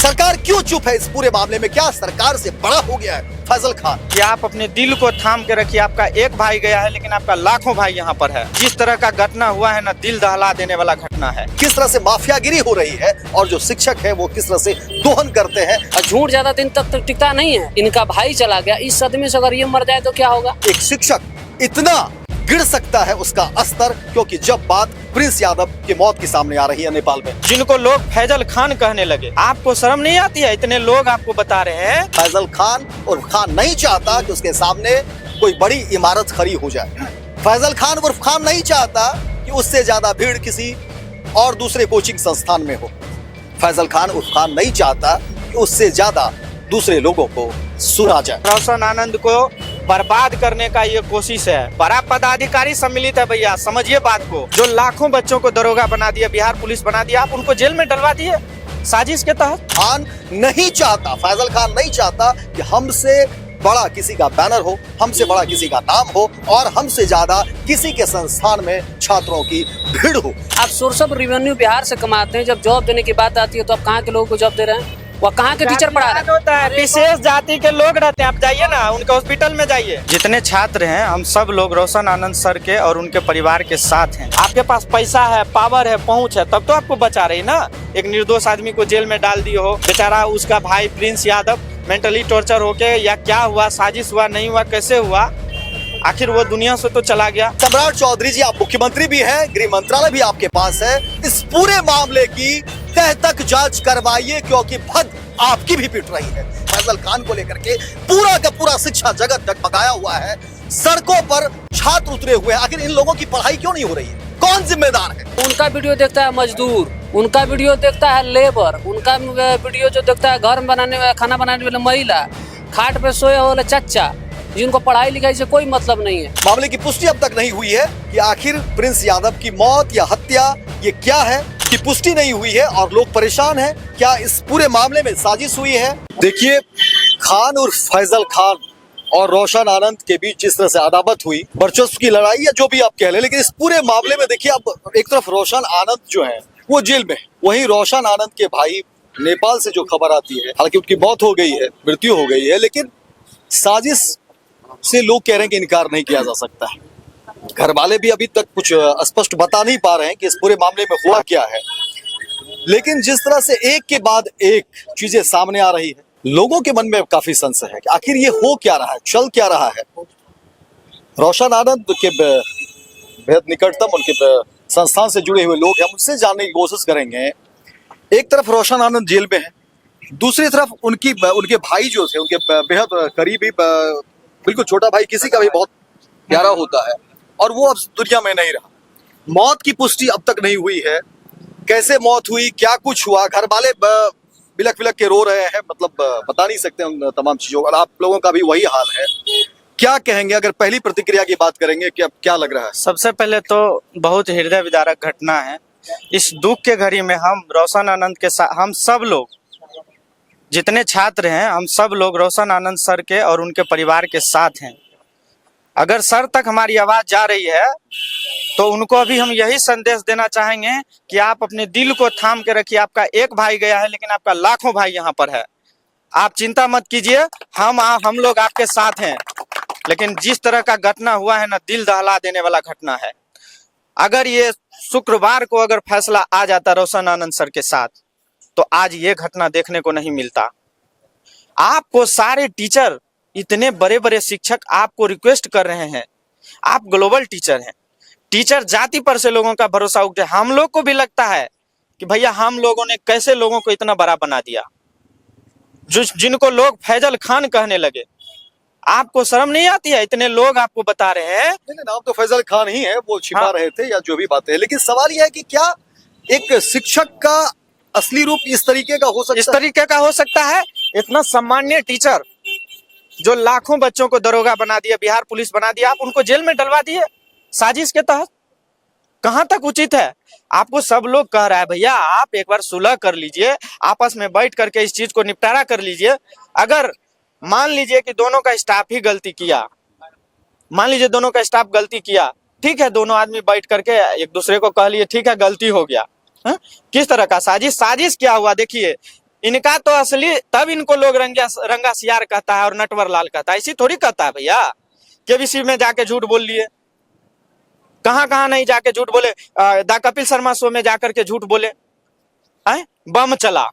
सरकार क्यों चुप है इस पूरे मामले में? क्या सरकार से बड़ा हो गया है फैजल खान? कि आप अपने दिल को थाम के रखिए। आपका एक भाई गया है लेकिन आपका लाखों भाई यहाँ पर है। जिस तरह का घटना हुआ है ना, दिल दहला देने वाला घटना है। किस तरह से माफियागिरी हो रही है और जो शिक्षक है वो किस तरह से दोहन करते हैं। झूठ ज्यादा दिन तक तो टिकता नहीं है। इनका भाई चला गया, इस सदमे से अगर ये मर जाए तो क्या होगा? एक शिक्षक इतना गिर सकता है उसका अस्तर, क्योंकि जब बात प्रिंस यादव की मौत की सामने आ रही है नेपाल में, जिनको लोग फैजल खान कहने लगे, आपको शर्म नहीं आती है? इतने लोग आपको बता रहे हैं। फैजल खान उर्फ खान नहीं चाहता कि उसके सामने कोई बड़ी इमारत खड़ी हो जाए। फैजल खान उर्फ खान नहीं चाहता कि उससे ज्यादा भीड़ किसी और दूसरे कोचिंग संस्थान में हो। फैजल खान उर्फ खान नहीं चाहता कि उससे ज्यादा दूसरे लोगों को सुना जाए। रोशन आनंद को बर्बाद करने का ये कोशिश है। बड़ा पदाधिकारी सम्मिलित है भैया, समझिए बात को। जो लाखों बच्चों को दरोगा बना दिया, बिहार पुलिस बना दिया, आप उनको जेल में डलवा दिए साजिश के तहत। खान नहीं चाहता, फैजल खान नहीं चाहता कि हमसे बड़ा किसी का बैनर हो, हमसे बड़ा किसी का नाम हो और हमसे ज्यादा किसी के संस्थान में छात्रों की भीड़ हो। आप सोर्स ऑफ रेवेन्यू बिहार से कमाते हैं, जब जॉब देने की बात आती है तो आप कहाँ के लोगों को जॉब दे रहे हैं? वो कहाँ के टीचर पढ़ा रहे हैं? होता है, विशेष जाति के लोग रहते हैं। आप जाइए ना, उनके हॉस्पिटल में जाइए। जितने छात्र हैं, हम सब लोग रोशन आनंद सर के और उनके परिवार के साथ हैं। आपके पास पैसा है, पावर है, पहुंच है, तब तो आपको बचा रही ना। एक निर्दोष आदमी को जेल में डाल दिए हो, बेचारा उसका भाई प्रिंस यादव मेंटली टॉर्चर होके, या क्या हुआ, साजिश हुआ, नहीं हुआ, कैसे हुआ, आखिर वो दुनिया से तो चला गया। सम्राट चौधरी जी, आप मुख्यमंत्री भी हैं, गृह मंत्रालय भी आपके पास है। इस पूरे मामले की तह तक जांच करवाइए, क्योंकि भद आपकी भी पिट रही है। फैजल खान को लेकर के पूरा का पूरा शिक्षा जगत डगमगाया हुआ है। सड़कों पर छात्र उतरे हुए हैं। आखिर इन लोगों की पढ़ाई क्यों नहीं हो रही है? कौन जिम्मेदार है? उनका वीडियो देखता है मजदूर, उनका वीडियो देखता है लेबर, उनका वीडियो जो देखता है घर में बनाने, खाना बनाने वाले महिला, खाट पे सोए वाले चच्चा, जिनको पढ़ाई लिखाई से कोई मतलब नहीं है। मामले की पुष्टि अब तक नहीं हुई है कि आखिर प्रिंस यादव की मौत या हत्या ये क्या है, की पुष्टि नहीं हुई है और लोग परेशान हैं। क्या इस पूरे मामले में साजिश हुई है? देखिए, खान और फैजल खान और रोशन आनंद के बीच जिस तरह से अदावत हुई, वर्चस्व की लड़ाई या जो भी आप कह लें, लेकिन इस पूरे मामले में देखिए, अब एक तरफ रोशन आनंद जो है वो जेल में, वहीं रोशन आनंद के भाई नेपाल से जो खबर आती है, हालांकि उनकी मौत हो गई है, मृत्यु हो गई है, लेकिन साजिश से लोग कह रहे हैं कि इनकार नहीं किया जा सकता है। घर वाले भी अभी तक कुछ स्पष्ट बता नहीं पा रहे हैं कि इस पूरे मामले में हुआ क्या है, लेकिन जिस तरह से एक के बाद एक चीजें सामने आ रही है, लोगों के मन में काफी संशय है कि आखिर ये हो क्या रहा है, चल क्या रहा है। रोशन आनंद के बेहद निकटतम उनके संस्थान से जुड़े हुए लोग हैं, उनसे जानने की कोशिश करेंगे। एक तरफ रोशन आनंद जेल में है, दूसरी तरफ उनके भाई जो थे, उनके बेहद करीबी, बिल्कुल छोटा भाई किसी का भी बहुत प्यारा होता है, और वो अब दुनिया में नहीं रहा। मौत की पुष्टि अब तक नहीं हुई है। कैसे मौत हुई, क्या कुछ हुआ, घर वाले बिलक बिलक के रो रहे हैं, मतलब बता नहीं सकते उन तमाम चीजों का। आप लोगों का भी वही हाल है। क्या कहेंगे अगर पहली प्रतिक्रिया की बात करेंगे, क्या लग रहा है? सबसे पहले तो बहुत हृदय विदारक घटना है। इस दुख के घड़ी में हम रोशन आनंद के साथ, हम सब लोग जितने छात्र हैं, हम सब लोग रोशन आनंद सर के और उनके परिवार के साथ हैं। अगर सर तक हमारी आवाज जा रही है तो उनको अभी हम यही संदेश देना चाहेंगे कि आप अपने दिल को थाम के रखिए। आपका एक भाई गया है लेकिन आपका लाखों भाई यहाँ पर है। आप चिंता मत कीजिए, हम लोग आपके साथ हैं। लेकिन जिस तरह का घटना हुआ है ना, दिल दहला देने वाला घटना है। अगर ये शुक्रवार को अगर फैसला आ जाता रोशन आनंद सर के साथ, तो आज ये घटना देखने को नहीं मिलता। आपको सारे टीचर, इतने बड़े बड़े शिक्षक आपको रिक्वेस्ट कर रहे हैं। आप ग्लोबल टीचर हैं, टीचर जाति पर से लोगों का भरोसा उठे। हम लोग को भी लगता है कि भैया हम लोगों ने कैसे लोगों को इतना बड़ा बना दिया, जिनको लोग फैजल खान कहने लगे। आपको शर्म नहीं आती है? इतने लोग आपको बता रहे हैं। नाम तो फैजल खान ही है, वो छिपा रहे थे या जो भी बातें हैं, लेकिन सवाल यह है कि क्या एक शिक्षक का असली रूप इस तरीके का हो सकता है? इस तरीके का हो सकता है? इतना सम्मान्य टीचर जो लाखों बच्चों को दरोगा बना दिया, बिहार पुलिस बना दिया, आप उनको जेल में डलवा दिए साजिश के तहत। कहां तक उचित है? आपको सब लोग कह रहा है भैया आप एक बार सुलह कर लीजिए, आपस में बैठ करके इस चीज को निपटारा कर लीजिए। अगर मान लीजिए कि दोनों का स्टाफ ही गलती किया, मान लीजिए दोनों का स्टाफ गलती किया, ठीक है, दोनों आदमी बैठ करके एक दूसरे को कह लिए ठीक है गलती हो गया। किस तरह का साजिश क्या हुआ? देखिए, इनका तो असली तब इनको लोग रंगा सियार कहता है और नटवर लाल कहता है, ऐसी थोड़ी कहता है भैया। केबीसी में जाके झूठ बोल लिए, कहाँ कहाँ नहीं जाके झूठ बोले, द कपिल शर्मा शो में जाकर के झूठ बोले हैं। बम चला,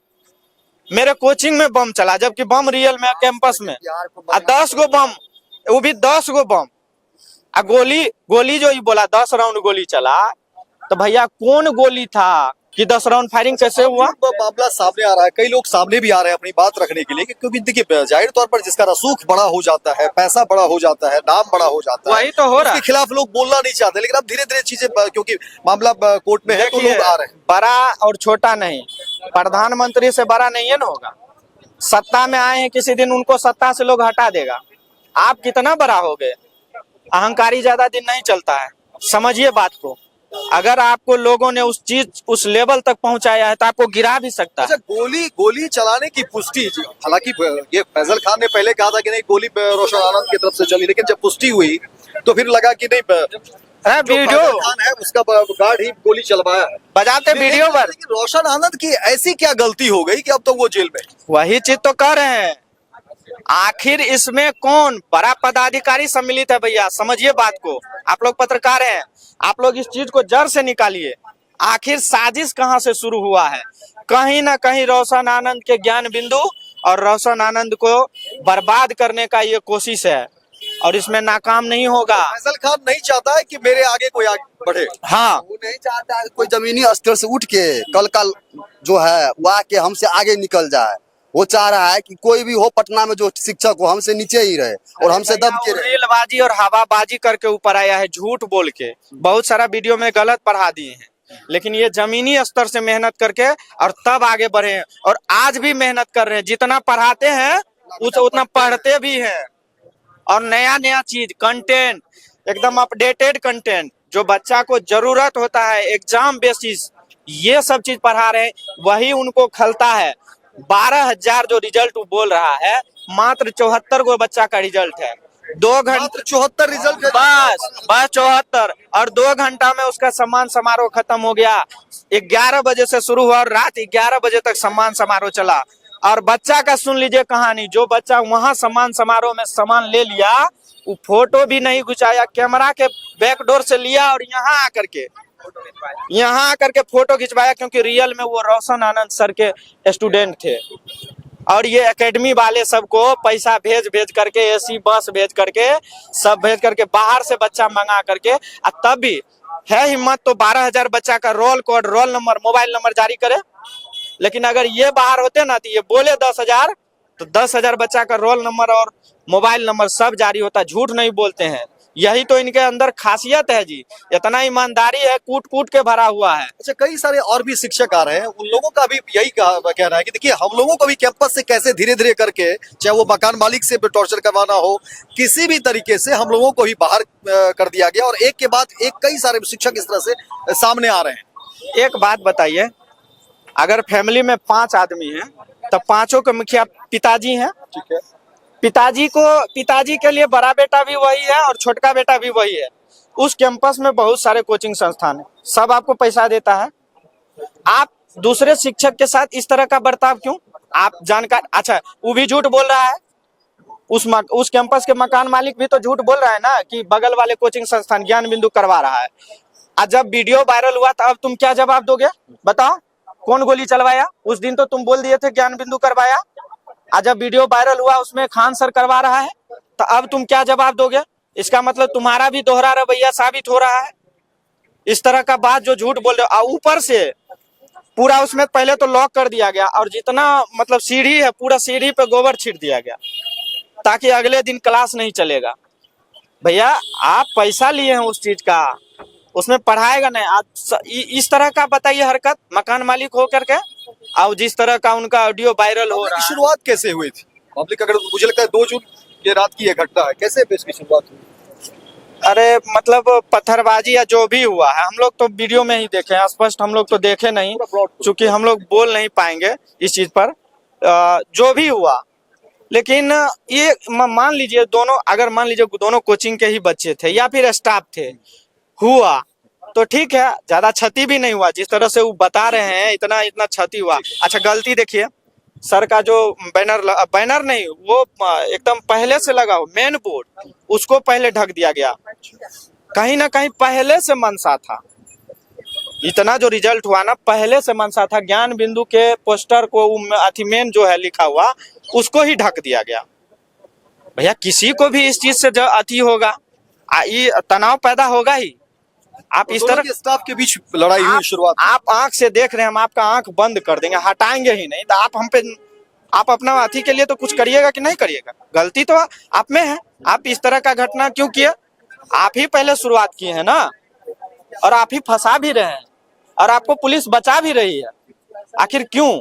मेरे कोचिंग में बम चला, जबकि बम रियल में कैंपस में 10 गो बम, वो भी 10 गो बम। गोली जो ही बोला 10 राउंड गोली चला, तो भैया कौन गोली था कि 10 राउंड फायरिंग कैसे हुआ? मामला सामने आ रहा है, कई लोग सामने भी आ रहे हैं अपनी बात रखने के लिए, क्योंकि देखिए जाहिर तौर पर जिसका रसूख बड़ा हो जाता है, पैसा बड़ा हो जाता है, नाम बड़ा हो जाता है, वही तो हो रहा है। उसके खिलाफ लोग बोलना नहीं चाहते, लेकिन अब धीरे धीरे चीजें, क्योंकि मामला कोर्ट में है तो लोग आ रहे हैं। बड़ा और छोटा नहीं, प्रधानमंत्री से बड़ा नहीं है ना होगा। सत्ता में आए हैं, किसी दिन उनको सत्ता से लोग हटा देगा। आप कितना बड़ा हो गए, अहंकारी ज्यादा दिन नहीं चलता है, समझिए बात को। अगर आपको लोगों ने उस लेवल तक पहुंचाया है तो आपको गिरा भी सकता है। अच्छा, गोली चलाने की पुष्टि, हालांकि ये फैजल खान ने पहले कहा था कि नहीं गोली रोशन आनंद की तरफ से चली, लेकिन जब पुष्टि हुई तो फिर लगा कि नहीं वीडियो खान है उसका गार्ड ही गोली चलवाया है, बजाते वीडियो पर। रोशन आनंद की ऐसी क्या गलती हो गई कि अब तो वो जेल में? वही चीज तो कह रहे हैं, आखिर इसमें कौन बड़ा पदाधिकारी सम्मिलित है भैया, समझिए बात को। आप लोग पत्रकार हैं, आप लोग इस चीज को जड़ से निकालिए। आखिर साजिश कहां से शुरू हुआ है? कहीं ना कहीं रोशन आनंद के ज्ञान बिंदु और रोशन आनंद को बर्बाद करने का ये कोशिश है, और इसमें नाकाम नहीं होगा। फैजल खान नहीं चाहता है कि मेरे आगे कोई आगे बढ़े। हाँ, वो नहीं चाहता है कोई जमीनी स्तर से उठ के कल जो है वो आके हमसे आगे निकल जाए। वो चाह रहा है कि कोई भी हो पटना में जो शिक्षक हो हमसे नीचे ही रहे और हमसे दब के रहे। रेलबाजी और हवाबाजी करके ऊपर आया है, झूठ बोल के। बहुत सारा वीडियो में गलत पढ़ा दिए हैं, लेकिन ये जमीनी स्तर से मेहनत करके और तब आगे बढ़े हैं, और आज भी मेहनत कर रहे हैं। जितना पढ़ाते हैं उतना पढ़ते भी हैं, और नया नया चीज, कंटेंट, एकदम अपडेटेड कंटेंट जो बच्चा को जरूरत होता है, एग्जाम बेसिस, ये सब चीज पढ़ा रहे हैं। वही उनको खलता है। 12,000 जो रिजल्ट बोल रहा है, मात्र 74 गो बच्चा का रिजल्ट है। 2 घंटे 74 रिजल्ट, बस 74, और 2 घंटा में उसका सम्मान समारोह खत्म हो गया। 11 बजे से शुरू हुआ और रात 11 बजे तक सम्मान समारोह चला। और बच्चा का सुन लीजिए कहानी, जो बच्चा वहां सम्मान समारोह में सामान ले लिया, वो फोटो भी नहीं खिंचाया, कैमरा के बैकडोर से लिया और यहाँ आकर के फोटो खिंचवाया, क्योंकि रियल में वो रोशन आनंद सर के स्टूडेंट थे। और ये एकेडमी वाले सबको पैसा भेज करके, एसी बस भेज करके, सब भेज करके बाहर से बच्चा मंगा करके, तब भी है हिम्मत तो 12,000 बच्चा का roll code, roll number, mobile number जारी करे। लेकिन अगर ये बाहर होते ना तो ये बोले 10,000, तो 10,000 बच्चा का रोल नंबर और मोबाइल नंबर सब जारी होता। झूठ नहीं बोलते हैं, यही तो इनके अंदर खासियत है जी। इतना ईमानदारी है, कूट कूट के भरा हुआ है। अच्छा, कई सारे और भी शिक्षक आ रहे हैं, उन लोगों का भी यही कहना है कि देखिए हम लोगों को भी कैंपस से कैसे धीरे धीरे करके, चाहे वो मकान मालिक से टॉर्चर करवाना हो, किसी भी तरीके से हम लोगों को भी बाहर कर दिया गया, और एक के बाद एक कई सारे शिक्षक इस तरह से सामने आ रहे हैं। एक बात बताइए, अगर फैमिली में 5 आदमी हैं तो 5 के मुखिया पिताजी हैं। ठीक है, पिताजी के लिए बड़ा बेटा भी वही है और छोटका बेटा भी वही है। उस कैंपस में बहुत सारे कोचिंग संस्थान है, सब आपको पैसा देता है। आप दूसरे शिक्षक के साथ इस तरह का बर्ताव क्यों? आप जानकार, अच्छा वो भी झूठ बोल रहा है, उस कैंपस के मकान मालिक भी तो झूठ बोल रहा है ना कि बगल वाले कोचिंग संस्थान ज्ञान बिंदु करवा रहा है। और जब वीडियो वायरल हुआ तो अब तुम क्या जवाब दोगे? बताओ, कौन गोली चलवाया? उस दिन तो तुम बोल दिए थे ज्ञान बिंदु करवाया। आज जब वीडियो वायरल हुआ उसमें खान सर करवा रहा है, तो अब तुम क्या जवाब दोगे? इसका मतलब तुम्हारा भी दोहरा रवैया साबित हो रहा है। इस तरह का बात जो झूठ बोल रहे हो, ऊपर से पूरा उसमें पहले तो लॉक कर दिया गया, और जितना मतलब सीढ़ी है पूरा सीढ़ी पे गोबर छीट दिया गया ताकि अगले दिन क्लास नहीं चलेगा। भैया आप पैसा लिए हैं उस चीज का, उसमें पढ़ाएगा नहीं। आप इस तरह का बताइए हरकत मकान मालिक हो करके, और जिस तरह का उनका ऑडियो वायरल हो रहा है। शुरुआत कैसे हुई थी पब्लिक? अगर मुझे लगता है 2 जून की रात की यह घटना है, कैसे इसकी शुरुआत हुई? अरे मतलब पत्थरबाजी या जो भी हुआ है, हम लोग तो वीडियो में ही देखे हैं, स्पष्ट हम लोग तो देखे नहीं, चूंकि हम लोग बोल नहीं पाएंगे इस चीज पर। जो भी हुआ, लेकिन ये मान लीजिए दोनों कोचिंग के ही बच्चे थे या फिर स्टाफ थे, हुआ तो ठीक है, ज्यादा क्षति भी नहीं हुआ। जिस तरह से वो बता रहे हैं इतना क्षति हुआ। अच्छा गलती देखिए, सर का जो बैनर नहीं, वो एकदम पहले से लगा हो मेन बोर्ड, उसको पहले ढक दिया गया। कहीं ना कहीं पहले से मनसा था, इतना जो रिजल्ट हुआ ना पहले से मनसा था। ज्ञान बिंदु के पोस्टर को अथी मेन जो है लिखा हुआ उसको ही ढक दिया गया। भैया किसी को भी इस चीज से जो अति होगा, ये तनाव पैदा होगा ही। आप इस तरह स्टाफ के बीच लड़ाई हुई शुरुआत। आप आंख से देख रहे हैं, हम आपका आंख बंद कर देंगे, हटाएंगे ही नहीं। तो आप हम पे, आप अपना अथी के लिए तो कुछ करिएगा कि नहीं करिएगा? गलती तो आप में है। आप इस तरह का घटना क्यों किए? आप ही पहले शुरुआत किए हैं ना, और आप ही फंसा भी रहे हैं, और आपको पुलिस बचा भी रही है। आखिर क्यों?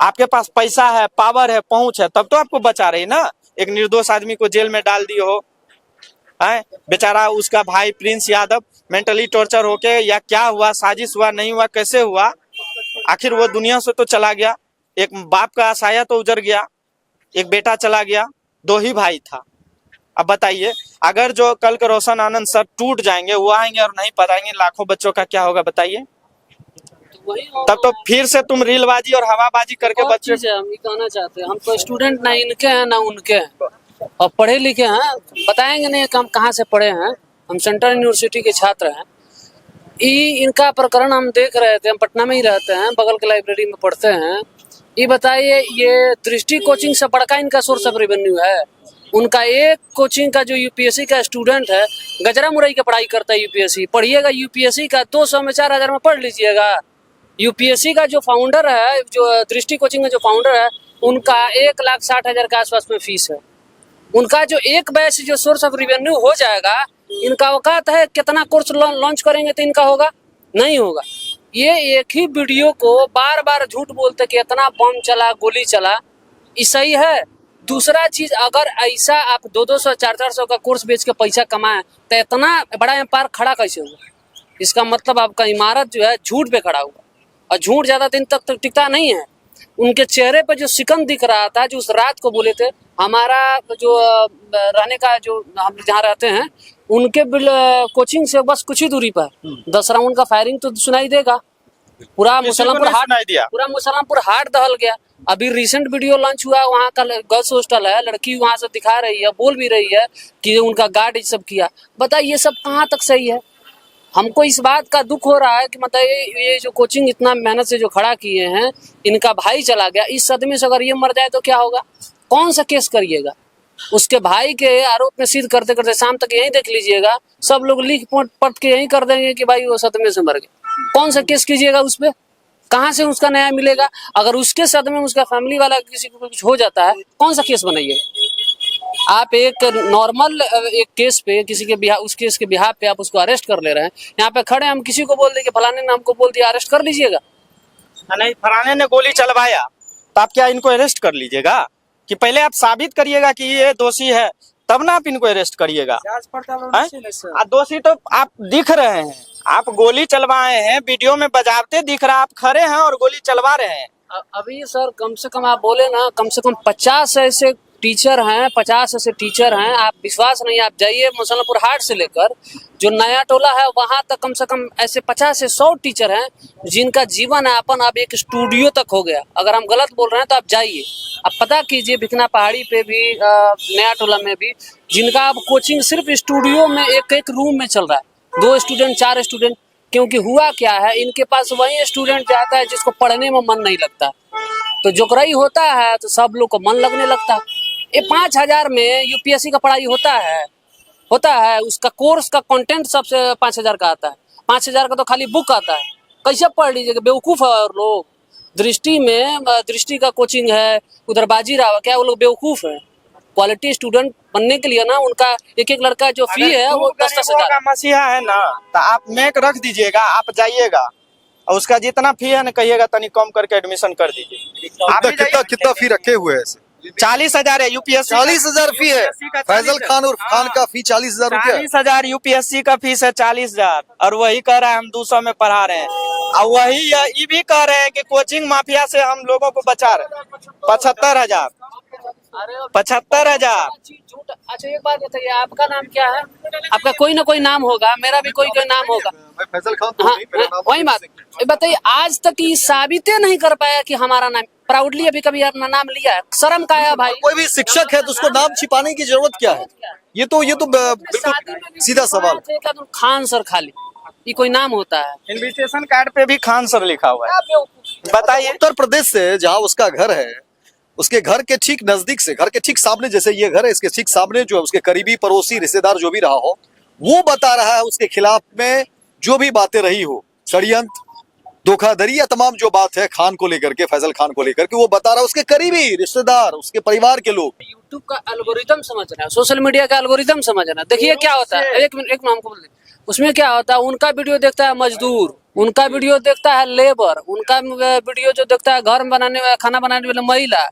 आपके पास पैसा है, पावर है, पहुंच है, तब तो आपको बचा रही ना। एक निर्दोष आदमी को जेल में डाल दिए हो, है बेचारा, उसका भाई प्रिंस यादव मेंटली टॉर्चर होके, या क्या हुआ, साजिश हुआ, नहीं हुआ, कैसे हुआ, आखिर वो दुनिया से तो चला गया। एक बाप का साया तो उजड़ गया, एक बेटा चला गया, 2 ही भाई था। अब बताइए, अगर जो कल के रोशन आनंद सर टूट जाएंगे, वो आएंगे और नहीं पढ़ाएंगे, लाखों बच्चों का क्या होगा बताइए? तब तो फिर से तुम रीलबाजी और हवाबाजी करके बच्चे। हम ये कहना चाहते हैं, हम तो स्टूडेंट ना इनके हैं ना उनके हैं, और पढ़े लिखे हैं, बताएंगे नहीं कि हम कहाँ से पढ़े हैं। हम सेंट्रल यूनिवर्सिटी के छात्र हैं। इनका प्रकरण हम देख रहे थे, हम पटना में ही रहते हैं, बगल के लाइब्रेरी में पढ़ते हैं। ये बताइए, ये दृष्टि कोचिंग से बड़का इनका सोर्स ऑफ रेवेन्यू है। उनका एक कोचिंग का जो यूपीएससी का स्टूडेंट है, गजरा मुरई की पढ़ाई करता है यूपीएससी। पढ़िएगा यूपीएससी का 200 में 4000 में पढ़ लीजिएगा। यूपीएससी का जो फाउंडर है, जो दृष्टि कोचिंग का जो फाउंडर है, उनका 1,60,000 के आसपास में फीस है। उनका जो एक बैच जो सोर्स ऑफ रेवेन्यू हो जाएगा, इनका औकात है कितना कोर्स लॉन्च करेंगे तो इनका होगा? नहीं होगा। ये एक ही वीडियो को बार बार झूठ बोलते कि इतना बम चला, गोली चला, ये सही है? दूसरा चीज, अगर ऐसा आप 200-200 400 का कोर्स बेच के पैसा कमाएं तो इतना बड़ा एम्पायर खड़ा कैसे हुआ? इसका मतलब आपका इमारत जो है झूठ पे खड़ा हुआ, और झूठ ज्यादा दिन तक तो टिकता नहीं है। उनके चेहरे पे जो सिकन दिख रहा था, जो उस रात को बोले थे, हमारा जो रहने का, जो हम जहाँ रहते हैं, उनके कोचिंग से बस कुछ ही दूरी पर 10 राउंड का फायरिंग तो सुनाई देगा। पूरा मुसलमानपुर हाट दहल गया। अभी रिसेंट वीडियो लॉन्च हुआ, वहाँ का गर्ल्स हॉस्टल है, लड़की वहाँ से दिखा रही है, बोल भी रही है कि उनका गार्ड ये सब किया। बताइए ये सब कहाँ तक सही है? हमको इस बात का दुख हो रहा है कि मतलब ये जो कोचिंग इतना मेहनत से जो खड़ा किए हैं, इनका भाई चला गया। इस सदमे से अगर ये मर जाए तो क्या होगा? कौन सा केस करिएगा? उसके भाई के आरोप में सिद्ध करते करते शाम तक यही देख लीजिएगा, सब लोग लिख पढ़ के यही कर देंगे कि भाई वो सदमे से मर गए। कौन सा केस कीजिएगा उस पर? कहाँ से उसका न्याय मिलेगा? अगर उसके सदमे उसका फैमिली वाला किसी को कुछ हो जाता है, कौन सा केस बनाइएगा? आप एक नॉर्मल एक केस पे किसी के उस केस के बिहाफ पे आप उसको अरेस्ट कर ले रहे हैं। यहाँ पे खड़े हम किसी को बोल दें कि फलाने ने हमको बोल दिया, अरेस्ट कर लीजिएगा? नहीं, फलाने ने गोली चलवाया तो आप क्या इनको अरेस्ट कर लीजिएगा? कि पहले आप साबित करिएगा कि ये दोषी है, तब ना आप इनको अरेस्ट करिएगा। दोषी तो आप दिख रहे हैं, आप गोली चलवाए हैं, वीडियो में बजावते दिख रहा, आप खड़े हैं और गोली चलवा रहे हैं। अभी सर कम से कम आप बोले ना, कम से कम 50 ऐसे टीचर हैं, 50 ऐसे टीचर हैं। आप विश्वास नहीं, आप जाइए मुसलमानपुर हाट से लेकर जो नया टोला है वहां तक कम से कम ऐसे 50 से 100 टीचर हैं जिनका जीवन यापन अब एक स्टूडियो तक हो गया। अगर हम गलत बोल रहे हैं तो आप जाइए, आप पता कीजिए, भिखना पहाड़ी पे भी, नया टोला में भी, जिनका अब कोचिंग सिर्फ स्टूडियो में एक रूम में चल रहा है, 2 स्टूडेंट 4 स्टूडेंट। क्योंकि हुआ क्या है, इनके पास वही स्टूडेंट जाता है जिसको पढ़ने में मन नहीं लगता, तो जोकराई होता है तो सब लोग को मन लगने लगता है। ये 5000 में यूपीएससी का पढ़ाई होता है, उसका कोर्स का कंटेंट सबसे 5000 का आता है। 5000 का तो खाली बुक आता है, कैसे पढ़ लीजिएगा? बेवकूफ़ है और लोग। दृष्टि का कोचिंग है, उधर बाजीराव, क्या वो लोग बेवकूफ़ है? क्वालिटी स्टूडेंट बनने के लिए ना, उनका एक लड़का जो फी है वो 10-10 हजार मसीहा है ना, तो आप मेक रख दीजिएगा, आप जाइएगा और उसका जितना फी है ना कहिएगा तनी कम करके एडमिशन कर दीजिए। कितना फी रखे हुए हैं? 40,000 है यूपीएससी। 40,000 फी है। फैजल खान और खान का फी 40,000 रुपया। 40,000 यूपीएससी का फीस है, 40,000, और वही कह रहा है हम 200 में पढ़ा रहे हैं। और वही ये भी कह रहे हैं कि कोचिंग माफिया से हम लोगों को बचा रहे। 75,000। अच्छा एक बात बताइए, आपका नाम क्या है? आपका कोई ना कोई नाम होगा, मेरा भी कोई नाम होगा। फैजल खान तो हाँ, वही बात बताइए, आज तक ये साबित नहीं कर पाया कि हमारा नाम। प्राउडली अभी कभी अपना नाम लिया है, शर्म का है भाई। कोई भी शिक्षक है तो उसको नाम छिपाने की जरूरत क्या है? ये तो बिल्कुल सीधा सवाल। क्या तुम खान सर खाली, ये कोई नाम होता है? इनविटेशन कार्ड पे भी खान सर लिखा हुआ है। बताइए। उत्तर प्रदेश से जहां उसका घर है, उसके घर के ठीक नजदीक से, घर के ठीक सामने, जैसे ये घर है इसके ठीक सामने जो है उसके करीबी पड़ोसी रिश्तेदार जो भी रहा हो, वो बता रहा है उसके खिलाफ में जो भी बातें रही हो, षड्यंत्र, धोखाधड़ी या तमाम जो बात है खान को लेकर के, फैजल खान को लेकर के, वो बता रहा है उसके करीबी रिश्तेदार, उसके परिवार के लोग। यूट्यूब का एल्गोरिदम समझना है, सोशल मीडिया का एल्गोरिदम समझना। देखिए क्या होता है, एक मिनट नाम को बोल दे। उसमें क्या होता है, उनका वीडियो देखता है मजदूर, उनका वीडियो देखता है लेबर, उनका वीडियो जो देखता है घर बनाने में, खाना बनाने वाले महिला,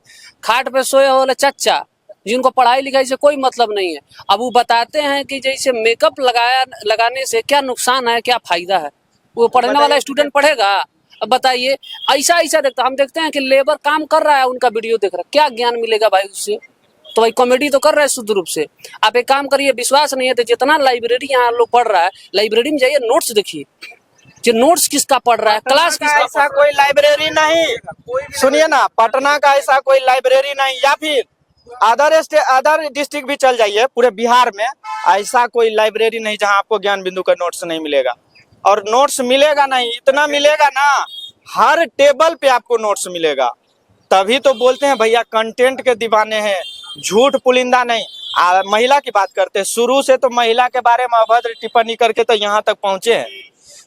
खाट पे सोए वाले चच्चा, जिनको पढ़ाई लिखाई से कोई मतलब नहीं है। अब वो बताते हैं कि जैसे मेकअप लगाने से क्या नुकसान है, क्या फायदा है, वो पढ़ने वाला स्टूडेंट पढ़ेगा? अब बताइए, ऐसा देखता, हम देखते हैं कि लेबर काम कर रहा है, उनका वीडियो देख रहा है, क्या ज्ञान मिलेगा भाई उससे? तो भाई कॉमेडी तो कर रहा है शुद्ध रूप से। आप एक काम करिए, विश्वास नहीं है तो जितना लाइब्रेरी यहाँ लोग पढ़ रहा है, लाइब्रेरी में जाइए, नोट्स देखिए, जो नोट्स किसका पढ़ रहा है, क्लास किसका। ऐसा कोई लाइब्रेरी नहीं, सुनिए ना, पटना का ऐसा कोई लाइब्रेरी नहीं, या फिर अदर डिस्ट्रिक्ट भी चल जाइए, पूरे बिहार में ऐसा कोई लाइब्रेरी नहीं जहां आपको ज्ञान बिंदु का नोट्स नहीं मिलेगा। और नोट्स मिलेगा नहीं, इतना मिलेगा ना, हर टेबल पे आपको नोट्स मिलेगा। तभी तो बोलते हैं भैया कंटेंट के दीवाने हैं, झूठ पुलिंदा नहीं। महिला की बात करते हैं, शुरू से तो महिला के बारे में अभद्र टिप्पणी करके तो यहाँ तक पहुंचे हैं।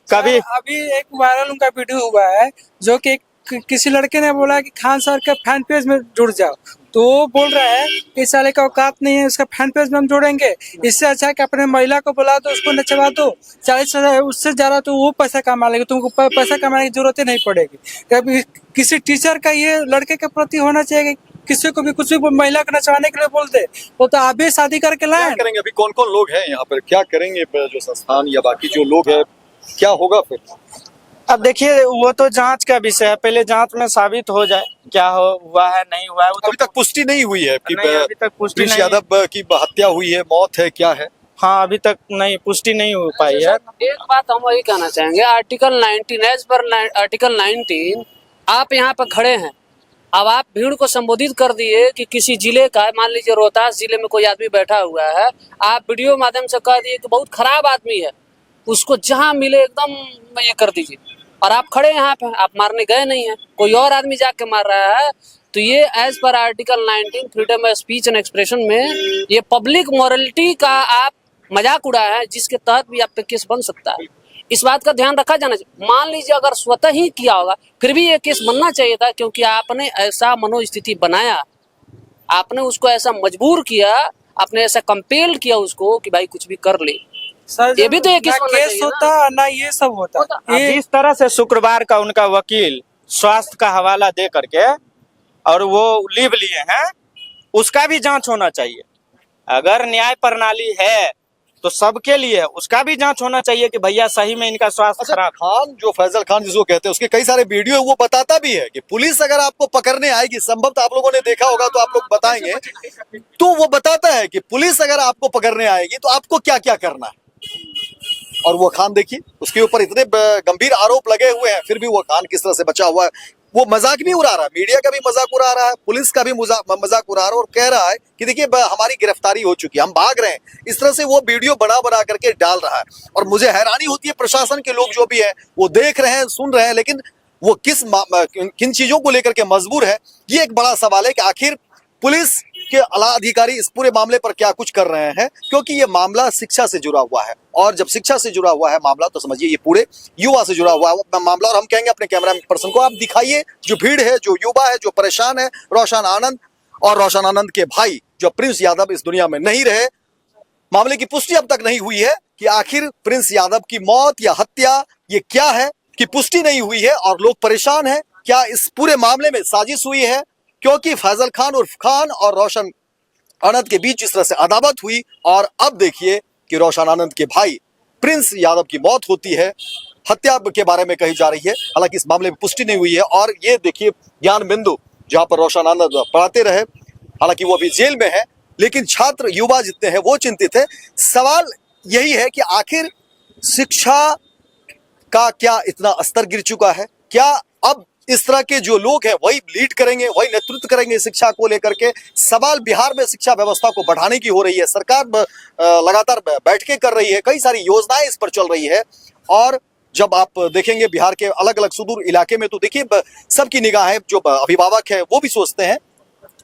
कभी अभी एक वायरल उनका वीडियो हुआ है, जो कि किसी लड़के ने बोला कि खान सर के फैन पेज में जुड़ जाओ, तो वो बोल रहा है कि इस साले का औकात नहीं है, उसका फैन पेज में हम जोड़ेंगे, इससे अच्छा है कि अपने महिला को बुला दो, उसको नचवा दो, 40,000 उससे ज्यादा तो वो पैसा कमा लेगी, तुमको पैसा कमाने की जरूरत ही नहीं पड़ेगी। कभी किसी टीचर का ये लड़के के प्रति होना चाहिए कि किसी को भी कुछ भी महिला को नचवाने के लिए बोल दे, वो तो आप भी शादी करके लाए। करेंगे अभी कौन कौन लोग हैं यहाँ पर, क्या करेंगे जो संस्थान या बाकी जो लोग हैं, क्या होगा फिर? अब देखिए, वो तो जांच का विषय है, पहले जांच में साबित हो जाए क्या हुआ है नहीं हुआ है। वो तो अभी तक पुष्टि नहीं हुई है कि अभी तक पुष्टि प्रिंस नहीं। यादव की हत्या हुई है, मौत है, क्या है? हाँ, अभी तक नहीं, पुष्टि नहीं हो पाई है। एक बात हम वही कहना चाहेंगे, आर्टिकल 19 एज पर आर्टिकल 19 आप यहाँ पर खड़े हैं, अब आप भीड़ को संबोधित कर दिए कि किसी जिले का, मान लीजिए रोहतास जिले में कोई आदमी बैठा हुआ है, आप वीडियो माध्यम से कह दिए कि बहुत खराब आदमी है, उसको जहां मिले एकदम ये कर दीजिए, और आप खड़े यहाँ पे, आप मारने गए नहीं है, कोई और आदमी जाके मार रहा है, तो ये as per article 19 freedom of speech and expression में ये पब्लिक मॉरलिटी का आप मजाक उड़ाया है, जिसके तहत भी आप पे केस बन सकता है। इस बात का ध्यान रखा जाना चाहिए। मान लीजिए अगर स्वतः ही किया होगा, फिर भी ये केस बनना चाहिए था, क्योंकि आपने ऐसा मनोस्थिति बनाया, आपने उसको ऐसा मजबूर किया, आपने ऐसा कंपेल किया उसको कि भाई कुछ भी कर ले। सर ये भी तो एक केस होता ना, ये सब होता। ये जिस तरह से शुक्रवार का उनका वकील स्वास्थ्य का हवाला दे करके और वो लीव लिए हैं, उसका भी जांच होना चाहिए। अगर न्याय प्रणाली है तो सबके लिए, उसका भी जांच होना चाहिए कि भैया सही में इनका स्वास्थ्य खराब। खान, जो फैजल खान जिसको कहते हैं, उसके कई सारे वीडियो वो बताता भी है कि पुलिस अगर आपको पकड़ने आएगी, संभवतः आप लोगों ने देखा होगा तो आप लोग बताएंगे, तो वो बताता है कि पुलिस अगर आपको पकड़ने आएगी तो आपको क्या क्या करना है। और वो खान देखिए, उसके ऊपर इतने गंभीर आरोप लगे हुए हैं, फिर भी वो खान किस तरह से बचा हुआ है। वो मजाक भी उड़ा रहा है, मीडिया का भी मजाक उड़ा रहा है, पुलिस का भी मजाक उड़ा रहा है, और कह रहा है कि देखिए हमारी गिरफ्तारी हो चुकी है, हम भाग रहे हैं। इस तरह से वो वीडियो बना बना करके डाल रहा है। और मुझे हैरानी होती है, प्रशासन के लोग जो भी है वो देख रहे हैं, सुन रहे हैं, लेकिन वो किन चीजों को लेकर के मजबूर है, ये एक बड़ा सवाल है कि आखिर पुलिस के आला अधिकारी इस पूरे मामले पर क्या कुछ कर रहे हैं, क्योंकि ये मामला शिक्षा से जुड़ा हुआ है। और जब शिक्षा से जुड़ा हुआ है मामला, तो समझिए ये पूरे युवा से जुड़ा हुआ है मामला। और हम कहेंगे अपने कैमरा पर्सन को, आप दिखाइए जो भीड़ है, जो युवा है, जो परेशान है, रोशन आनंद और रोशन आनंद के भाई जो प्रिंस यादव इस दुनिया में नहीं रहे। मामले की पुष्टि अब तक नहीं हुई है कि आखिर प्रिंस यादव की मौत या हत्या ये क्या है, कि पुष्टि नहीं हुई है और लोग परेशान हैं। क्या इस पूरे मामले में साजिश हुई है, क्योंकि फैजल खान उर्फ खान और रोशन आनंद के बीच इस तरह से अदावत हुई, और अब देखिए कि रोशन आनंद के भाई प्रिंस यादव की मौत होती है, हत्या के बारे में कही जा रही है। हालांकि इस मामले में पुष्टि नहीं हुई है। और ये देखिए ज्ञान बिंदु जहां पर रोशन आनंद पढ़ाते रहे, हालांकि वो अभी जेल में है, लेकिन छात्र युवा जितने हैं वो चिंतित है। सवाल यही है कि आखिर शिक्षा का क्या इतना स्तर गिर चुका है, क्या अब इस तरह के जो लोग हैं वही लीड करेंगे, वही नेतृत्व करेंगे शिक्षा को लेकर के। सवाल बिहार में शिक्षा व्यवस्था को बढ़ाने की हो रही है, सरकार लगातार बैठकें कर रही है, कई सारी योजनाएं इस पर चल रही है। और जब आप देखेंगे बिहार के अलग अलग सुदूर इलाके में, तो देखिए सबकी निगाहें, जो अभिभावक है वो भी सोचते हैं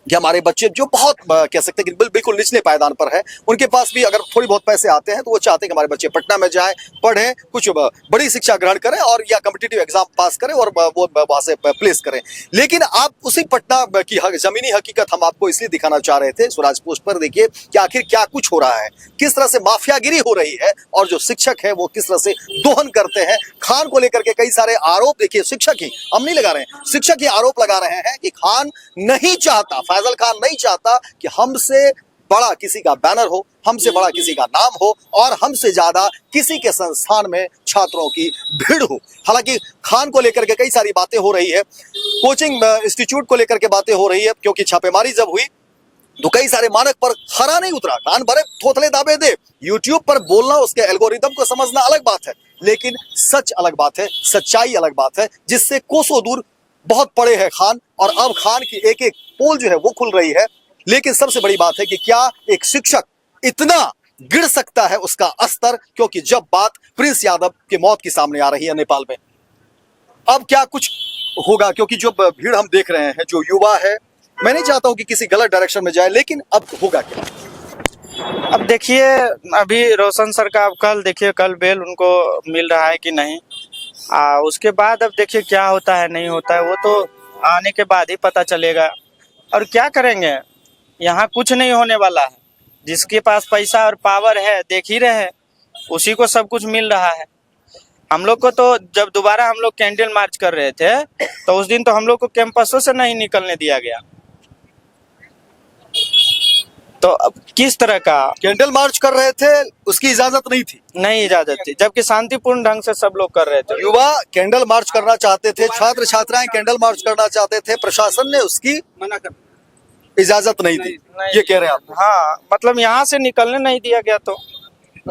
कि हमारे बच्चे जो बहुत कह सकते हैं कि बिल्कुल निचले पायदान पर है, उनके पास भी अगर थोड़ी बहुत पैसे आते हैं तो वो चाहते हैं कि हमारे बच्चे पटना में जाएं, पढ़ें, कुछ बड़ी शिक्षा ग्रहण करें और या कॉम्पिटिटिव एग्जाम पास करें और वो वहां से प्लेस करें। लेकिन आप उसी पटना की जमीनी हकीकत हम आपको इसलिए दिखाना चाह रहे थे स्वराज पोस्ट पर। देखिए कि आखिर क्या कुछ हो रहा है, किस तरह से माफियागिरी हो रही है और जो शिक्षक है वो किस तरह से दोहन करते हैं। खान को लेकर के कई सारे आरोप, देखिए शिक्षक ही, हम नहीं लगा रहे हैं, शिक्षक ही आरोप लगा रहे हैं कि खान नहीं चाहता, फैजल खान नहीं चाहता कि हमसे बड़ा किसी का बैनर हो, हमसे बड़ा किसी का नाम हो और हमसे ज्यादा किसी के संस्थान में छात्रों की भीड़ हो। हालांकि खान को लेकर के कई सारी बातें हो रही है, कोचिंग इंस्टीट्यूट को लेकर के बातें हो रही है, क्योंकि छापेमारी जब हुई तो कई सारे मानक पर खरा नहीं उतरा। कान भरे थोथले दावे दे, यूट्यूब पर बोलना, उसके एल्गोरिदम को समझना अलग बात है, लेकिन सच अलग बात है, सच्चाई अलग बात है, जिससे कोसों दूर बहुत पड़े हैं खान। और अब खान की एक एक पोल जो है वो खुल रही है। लेकिन सबसे बड़ी बात है कि क्या एक शिक्षक इतना गिर सकता है उसका स्तर, क्योंकि जब बात प्रिंस यादव की मौत की सामने आ रही है नेपाल में, अब क्या कुछ होगा, क्योंकि जो भीड़ हम देख रहे हैं, जो युवा है, मैं नहीं चाहता हूं कि किसी गलत डायरेक्शन में जाए, लेकिन अब होगा क्या? अब देखिए, अभी रोशन सर का अब कल देखिए, कल बेल उनको मिल रहा है कि नहीं, उसके बाद अब देखिए क्या होता है नहीं होता है, वो तो आने के बाद ही पता चलेगा। और क्या करेंगे, यहाँ कुछ नहीं होने वाला है। जिसके पास पैसा और पावर है, देख ही रहे हैं, उसी को सब कुछ मिल रहा है। हम लोग को तो जब दोबारा हम लोग कैंडल मार्च कर रहे थे तो उस दिन तो हम लोग को कैंपसों से नहीं निकलने दिया गया। तो अब किस तरह का कैंडल मार्च कर रहे थे, उसकी इजाजत नहीं थी, नहीं इजाजत थी, जबकि शांतिपूर्ण ढंग से सब लोग कर रहे थे। युवा कैंडल मार्च करना चाहते थे, छात्र छात्राएं कैंडल मार्च करना चाहते थे, प्रशासन ने उसकी मना कर इजाजत नहीं दी, ये कह रहे हैं आप? हाँ, मतलब यहाँ से निकलने नहीं दिया गया। तो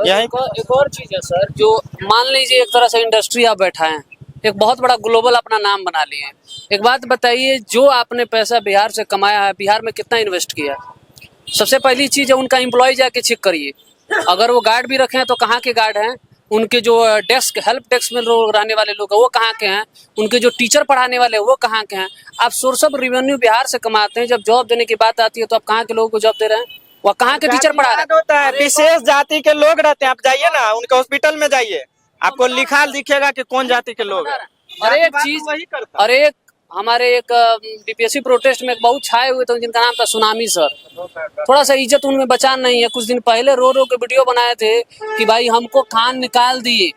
यही एक और चीज है सर, जो मान लीजिए एक तरह से इंडस्ट्री आप बैठा है, एक बहुत बड़ा ग्लोबल अपना नाम बना लिए हैं। एक बात बताइए, जो आपने पैसा बिहार से कमाया है, बिहार में कितना इन्वेस्ट किया है? सबसे पहली चीज है उनका एम्प्लॉय जाके चेक करिए। अगर वो गार्ड भी रखे हैं तो कहाँ के गार्ड हैं? उनके जो डेस्क, हेल्प डेस्क में लोग रहने वाले लोग हैं वो कहाँ के हैं? उनके जो टीचर पढ़ाने वाले हैं वो कहाँ के हैं? आप सोर्स ऑफ रेवेन्यू बिहार से कमाते हैं, जब जॉब देने की बात आती है तो आप कहाँ के लोगों को जॉब दे रहे हैं? वह कहाँ के टीचर पढ़ा रहे हैं? होता है, विशेष जाति के लोग रहते हैं। आप जाइए ना उनके हॉस्पिटल में जाइए, आपको लिखा दिखेगा कि कौन जाति के लोग हैं। और एक चीज, और एक हमारे एक बीपीएससी प्रोटेस्ट में एक बहुत छाए हुए थे जिनका नाम था सुनामी सर। थोड़ा सा इज्जत उनमें बचा नहीं है। कुछ दिन पहले रो रो के वीडियो बनाए थे कि भाई हमको खान निकाल दिए,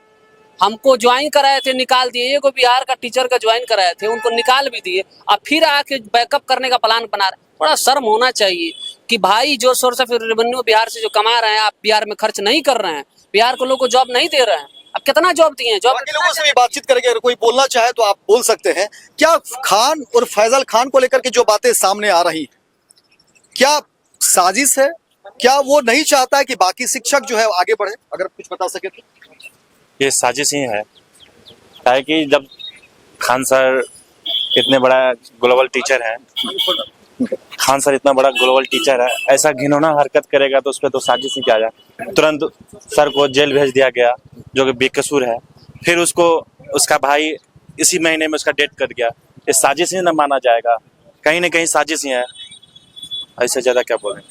हमको ज्वाइन कराए थे निकाल दिए। ये को बिहार का टीचर का ज्वाइन कराए थे, उनको निकाल भी दिए, अब फिर आके बैकअप करने का प्लान बना रहे। थोड़ा शर्म होना चाहिए कि भाई जो सोर्स ऑफ रेवेन्यू बिहार से जो कमा रहे हैं, आप बिहार में खर्च नहीं कर रहे हैं, बिहार को लोग को जॉब नहीं दे रहे हैं। अब कितना जॉब दिए हैं? जॉब लोगों से भी बातचीत करेंगे, अगर कोई बोलना चाहे तो आप बोल सकते हैं। क्या खान और फैजल खान को लेकर के जो बातें सामने आ रही, क्या साजिश है? क्या वो नहीं चाहता है कि बाकी शिक्षक जो है आगे बढ़े? अगर कुछ बता सके तो। ये साजिश ही है, क्या है कि जब खान सर इतने बड़ा ग्लोबल टीचर है, खान सर इतना बड़ा ग्लोबल टीचर है, ऐसा घिनौना हरकत करेगा तो उस पर तो साजिश ही क्या जाए। तुरंत सर को जेल भेज दिया गया जो कि बेकसूर है, फिर उसको उसका भाई इसी महीने में उसका डेथ कर गया। ये साजिश ही ना माना जाएगा, कहीं ना कहीं साजिश ही है, ऐसे ज्यादा क्या बोलें।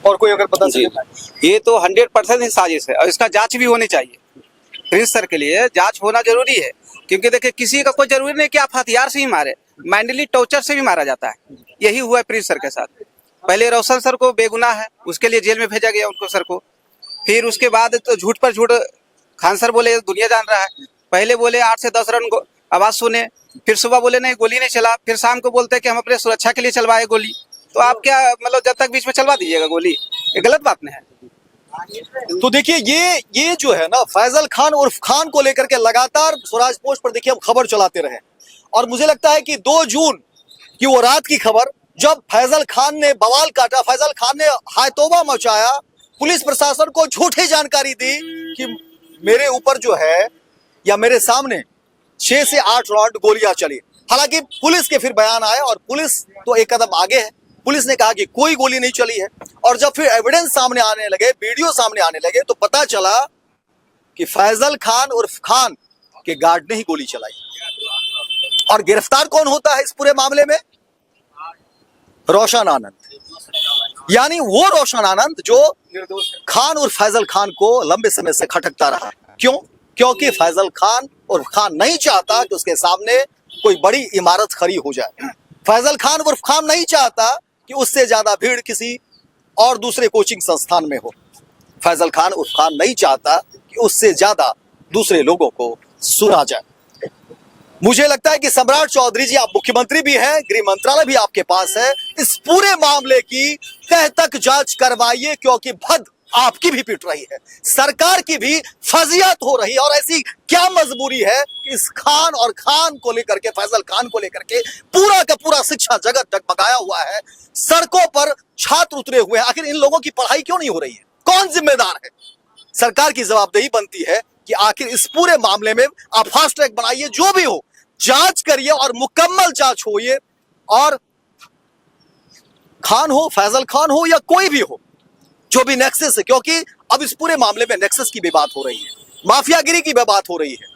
और कोई अगर बता सके? ये तो 100% ही साजिश है और इसका जांच भी होनी चाहिए। प्रिंस सर के लिए जांच होना जरूरी है, क्योंकि देखिए किसी का कोई जरूरी नहीं कि आप हथियार से ही मारे, मेंटली टॉर्चर से भी मारा जाता है। यही हुआ है प्रिंस सर के साथ। पहले रोशन सर को बेगुनाह है, उसके लिए जेल में भेजा गया उनको सर को। फिर उसके बाद तो झूठ पर झूठ खान सर बोले, दुनिया जान रहा है। पहले बोले 8 से 10 रन आवाज सुने, फिर सुबह बोले नहीं गोली नहीं चला, फिर शाम को बोलते हैं कि हम अपने सुरक्षा के लिए चलवाए गोली। तो आप क्या मतलब जब तक बीच में चलवा दीजिएगा गोली? ये गलत बात नहीं है। तो देखिए ये जो है ना, फैजल खान उर्फ खान को लेकर के लगातार स्वराज पोस्ट पर देखिए हम खबर चलाते रहे, और मुझे लगता है कि 2 जून की वो रात की खबर, जब फैजल खान ने बवाल काटा, फैजल खान ने हायतौबा मचाया, पुलिस प्रशासन को झूठी जानकारी दी कि मेरे ऊपर जो है या मेरे सामने 6 से 8 राउंड गोलियां चली। हालांकि पुलिस के फिर बयान आए और पुलिस तो एक कदम आगे है। पुलिस ने कहा कि कोई गोली नहीं चली है। और जब फिर एविडेंस सामने आने लगे, वीडियो सामने आने लगे, तो पता चला कि फैजल खान उर्फ खान के गार्ड ने ही गोली चलाई। और गिरफ्तार कौन होता है इस पूरे मामले में? रोशन आनंद। यानी वो रोशन आनंद जो खान और फैजल खान को लंबे समय से खटकता रहा। क्यों? क्योंकि फैजल खान और खान नहीं चाहता कि उसके सामने कोई बड़ी इमारत खड़ी हो जाए। फैजल खान उर्फ खान नहीं चाहता कि उससे ज्यादा भीड़ किसी और दूसरे कोचिंग संस्थान में हो। फैजल खान उर्फ खान नहीं चाहता कि उससे ज्यादा दूसरे लोगों को सुना जाए। मुझे लगता है कि सम्राट चौधरी जी, आप मुख्यमंत्री भी हैं, गृह मंत्रालय भी आपके पास है, इस पूरे मामले की तह तक जांच करवाइए, क्योंकि भद आपकी भी पिट रही है, सरकार की भी फजियत हो रही है। और ऐसी क्या मजबूरी है कि इस खान और खान को लेकर के, फैजल खान को लेकर के पूरा का पूरा शिक्षा जगत डगमगाया हुआ है, सड़कों पर छात्र उतरे हुए हैं। आखिर इन लोगों की पढ़ाई क्यों नहीं हो रही है? कौन जिम्मेदार है? सरकार की जवाबदेही बनती है कि आखिर इस पूरे मामले में आप फास्ट ट्रैक बनाइए, जो भी हो जांच करिए और मुकम्मल जांच होइए। और खान हो, फैजल खान हो या कोई भी हो, जो भी नेक्सस है, क्योंकि अब इस पूरे मामले में नेक्सस की भी बात हो रही है, माफियागिरी की भी बात हो रही है।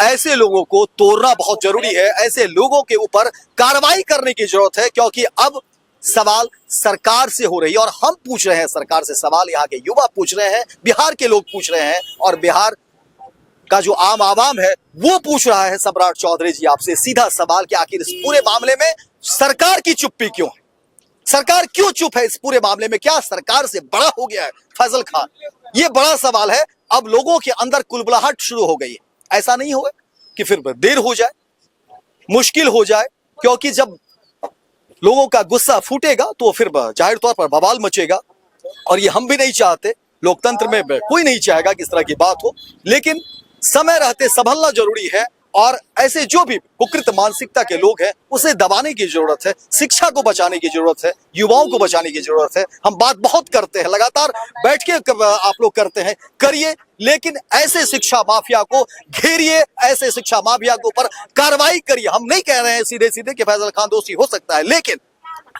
ऐसे लोगों को तोड़ना बहुत जरूरी है, ऐसे लोगों के ऊपर कार्रवाई करने की जरूरत है, क्योंकि अब सवाल सरकार से हो रही है। और हम पूछ रहे हैं सरकार से सवाल, यहाँ के युवा पूछ रहे हैं, बिहार के लोग पूछ रहे हैं, और बिहार का जो आम आवाम है वो पूछ रहा है सम्राट चौधरी जी आपसे सीधा सवाल कि आखिर इस पूरे मामले में सरकार की चुप्पी क्यों है? सरकार क्यों चुप है इस पूरे मामले में? क्या सरकार से बड़ा हो गया है फैजल खान? ये बड़ा सवाल है। अब लोगों के अंदर कुलबुलाहट शुरू हो गई है। ऐसा नहीं हो कि फिर देर हो जाए, मुश्किल हो जाए, क्योंकि जब लोगों का गुस्सा फूटेगा तो फिर जाहिर तौर पर बवाल मचेगा। और ये हम भी नहीं चाहते, लोकतंत्र में कोई नहीं चाहेगा कि इस तरह की बात हो, लेकिन समय रहते संभलना जरूरी है। और ऐसे जो भी कुकृत मानसिकता के लोग हैं उसे दबाने की जरूरत है, शिक्षा को बचाने की जरूरत है, युवाओं को बचाने की जरूरत है। हम बात बहुत करते हैं, लगातार बैठ के आप लोग करते हैं, करिए, लेकिन ऐसे शिक्षा माफिया को घेरिए, ऐसे शिक्षा माफिया के ऊपर कार्रवाई करिए। हम नहीं कह रहे हैं सीधे सीधे कि फैजल खान दोषी हो सकता है, लेकिन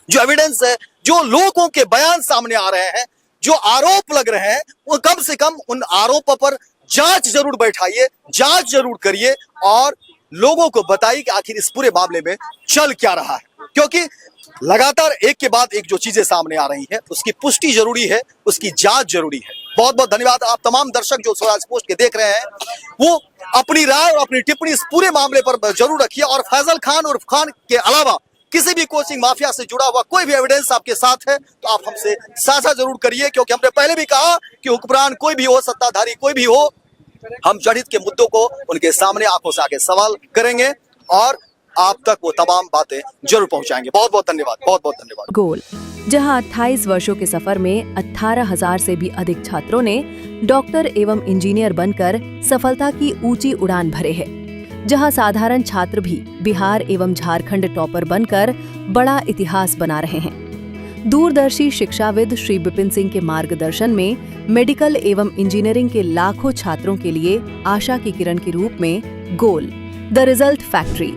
जो एविडेंस है, जो लोगों के बयान सामने आ रहे हैं, जो आरोप लग रहे हैं, वो कम से कम उन आरोपों पर जांच जरूर बैठाइए, जांच जरूर करिए और लोगों को बताइए कि आखिर इस पूरे मामले में चल क्या रहा है। क्योंकि लगातार एक के बाद एक जो चीजें सामने आ रही हैं, उसकी पुष्टि जरूरी है, उसकी जांच जरूरी है। बहुत बहुत धन्यवाद। आप तमाम दर्शक जो स्वराज पोस्ट के देख रहे हैं, वो अपनी राय और अपनी टिप्पणी इस पूरे मामले पर जरूर रखिए। और फैजल खान उर्फ खान के अलावा किसी भी कोचिंग माफिया से जुड़ा हुआ कोई भी एविडेंस आपके साथ है तो आप हमसे साझा जरूर करिए, क्योंकि हमने पहले भी कहा कि हुक्मरान कोई भी हो, सत्ताधारी कोई भी हो, हम जनहित के मुद्दों को उनके सामने आंखों से आके सवाल करेंगे और आप तक वो तमाम बातें जरूर पहुंचाएंगे। बहुत बहुत धन्यवाद, बहुत बहुत धन्यवाद। गोल, जहां 28 वर्षों के सफर में 18,000 से भी अधिक छात्रों ने डॉक्टर एवं इंजीनियर बनकर सफलता की ऊंची उड़ान भरे है, जहां साधारण छात्र भी बिहार एवं झारखंड टॉपर बनकर बड़ा इतिहास बना रहे हैं। दूरदर्शी शिक्षाविद श्री विपिन सिंह के मार्गदर्शन में मेडिकल एवं इंजीनियरिंग के लाखों छात्रों के लिए आशा की किरण के रूप में गोल, द रिजल्ट फैक्ट्री